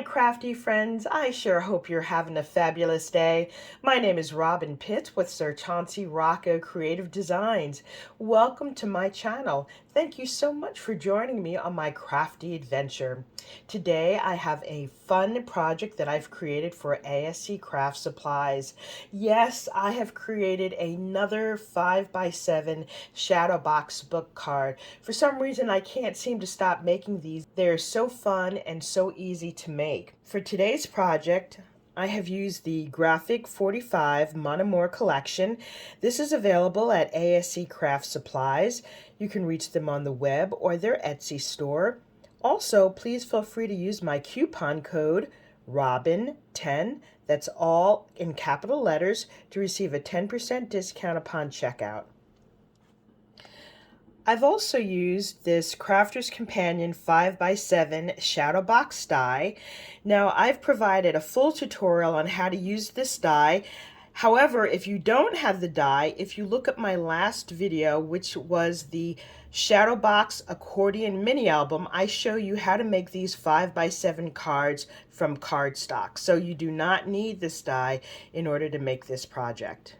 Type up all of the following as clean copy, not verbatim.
crafty friends. I sure hope you're having a fabulous day. My name is Robyn Pitt with Sir Chauncey Rocco Creative Designs. Welcome to my channel. Thank you so much for joining me on my crafty adventure. Today I have a fun project that I've created for ASC Craft Supplies. Yes, I have created another 5x7 Shadowbox book card. For some reason I can't seem to stop making these. They're so fun and so easy to make. For today's project, I have used the G45 Amour collection. This is available at ASC Craft Supplies. You can reach them on the web or their Etsy store. Also, please feel free to use my coupon code Robyn10, that's all in capital letters, to receive a 10% discount upon checkout. I've also used this Crafter's Companion 5x7 Shadowbox die. Now, I've provided a full tutorial on how to use this die. However, if you don't have the die, if you look at my last video, which was the Shadowbox accordion mini album, I show you how to make these 5x7 cards from cardstock. So you do not need this die in order to make this project.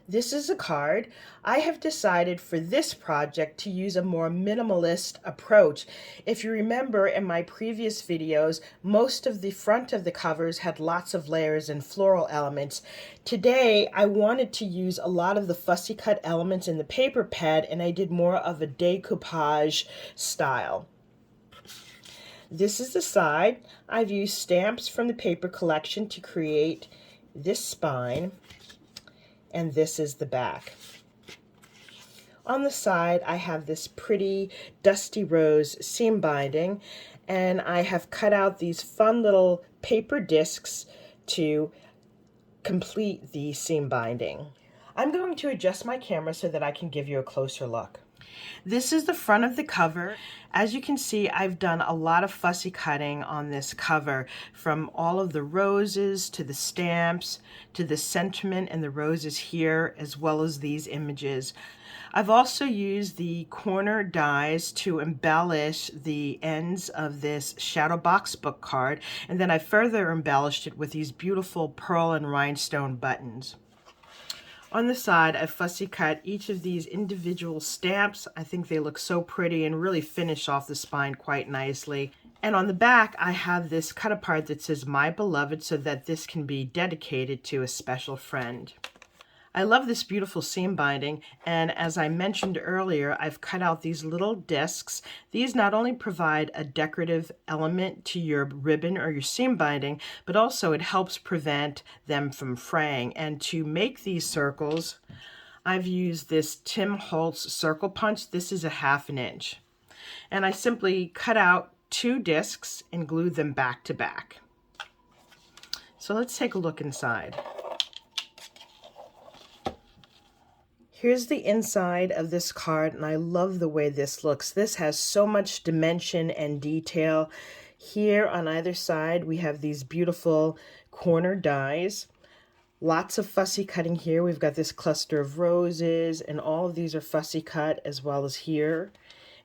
This is a card. I have decided for this project to use a more minimalist approach. If you remember in my previous videos, most of the front of the covers had lots of layers and floral elements. Today, I wanted to use a lot of the fussy cut elements in the paper pad, and I did more of a decoupage style. This is the side. I've used stamps from the paper collection to create this spine. And this is the back. On the side, I have this pretty dusty rose seam binding, and I have cut out these fun little paper discs to complete the seam binding. I'm going to adjust my camera so that I can give you a closer look. This is the front of the cover. As you can see, I've done a lot of fussy cutting on this cover, from all of the roses to the stamps to the sentiment and the roses here, as well as these images. I've also used the corner dies to embellish the ends of this Shadowbox book card, and then I further embellished it with these beautiful pearl and rhinestone buttons. On the side, I've fussy cut each of these individual stamps. I think they look so pretty and really finish off the spine quite nicely. And on the back, I have this cut apart that says "My Beloved," so that this can be dedicated to a special friend. I love this beautiful seam binding, and as I mentioned earlier, I've cut out these little discs. These not only provide a decorative element to your ribbon or your seam binding, but also it helps prevent them from fraying. And to make these circles, I've used this Tim Holtz circle punch. This is a 1/2 inch. And I simply cut out 2 discs and glued them back to back. So let's take a look inside. Here's the inside of this card, and I love the way this looks. This has so much dimension and detail. Here on either side, we have these beautiful corner dies. Lots of fussy cutting here. We've got this cluster of roses, and all of these are fussy cut, as well as here.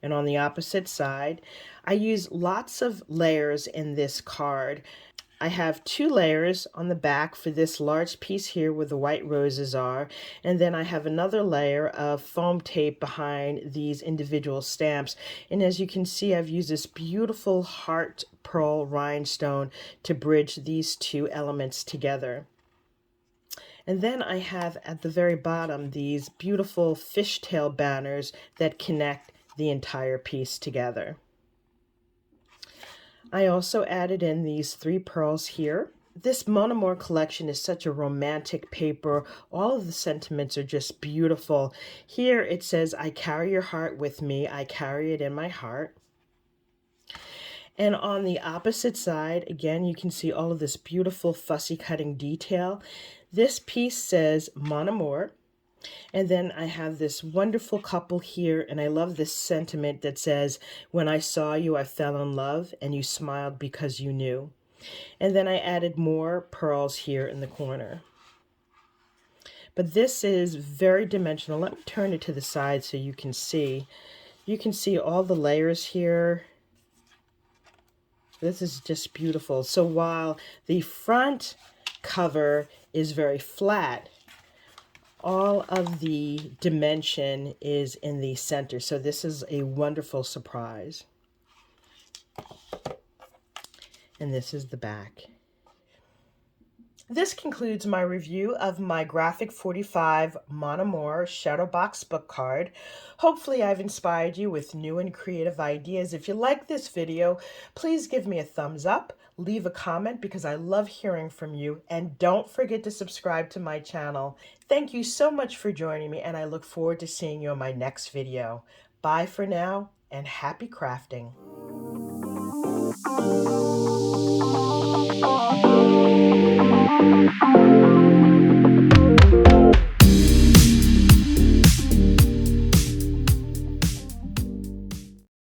And on the opposite side, I use lots of layers in this card. I have 2 layers on the back for this large piece here where the white roses are, and then I have another layer of foam tape behind these individual stamps. And as you can see, I've used this beautiful heart pearl rhinestone to bridge these 2 elements together. And then I have at the very bottom these beautiful fishtail banners that connect the entire piece together. I also added in these 3 pearls here. This Amour collection is such a romantic paper. All of the sentiments are just beautiful. Here it says, "I carry your heart with me. I carry it in my heart." And on the opposite side, again, you can see all of this beautiful fussy cutting detail. This piece says "Mon Amour." And then I have this wonderful couple here, and I love this sentiment that says, "When I saw you, I fell in love, and you smiled because you knew." And then I added more pearls here in the corner. But this is very dimensional. Let me turn it to the side so you can see. You can see all the layers here. This is just beautiful. So while the front cover is very flat, all of the dimension is in the center. So this is a wonderful surprise. And this is the back. This concludes my review of my Graphic 45 Amour Shadowbox book card. Hopefully I've inspired you with new and creative ideas. If you like this video, please give me a thumbs up, leave a comment because I love hearing from you, and don't forget to subscribe to my channel. Thank you so much for joining me, and I look forward to seeing you in my next video. Bye for now, and happy crafting.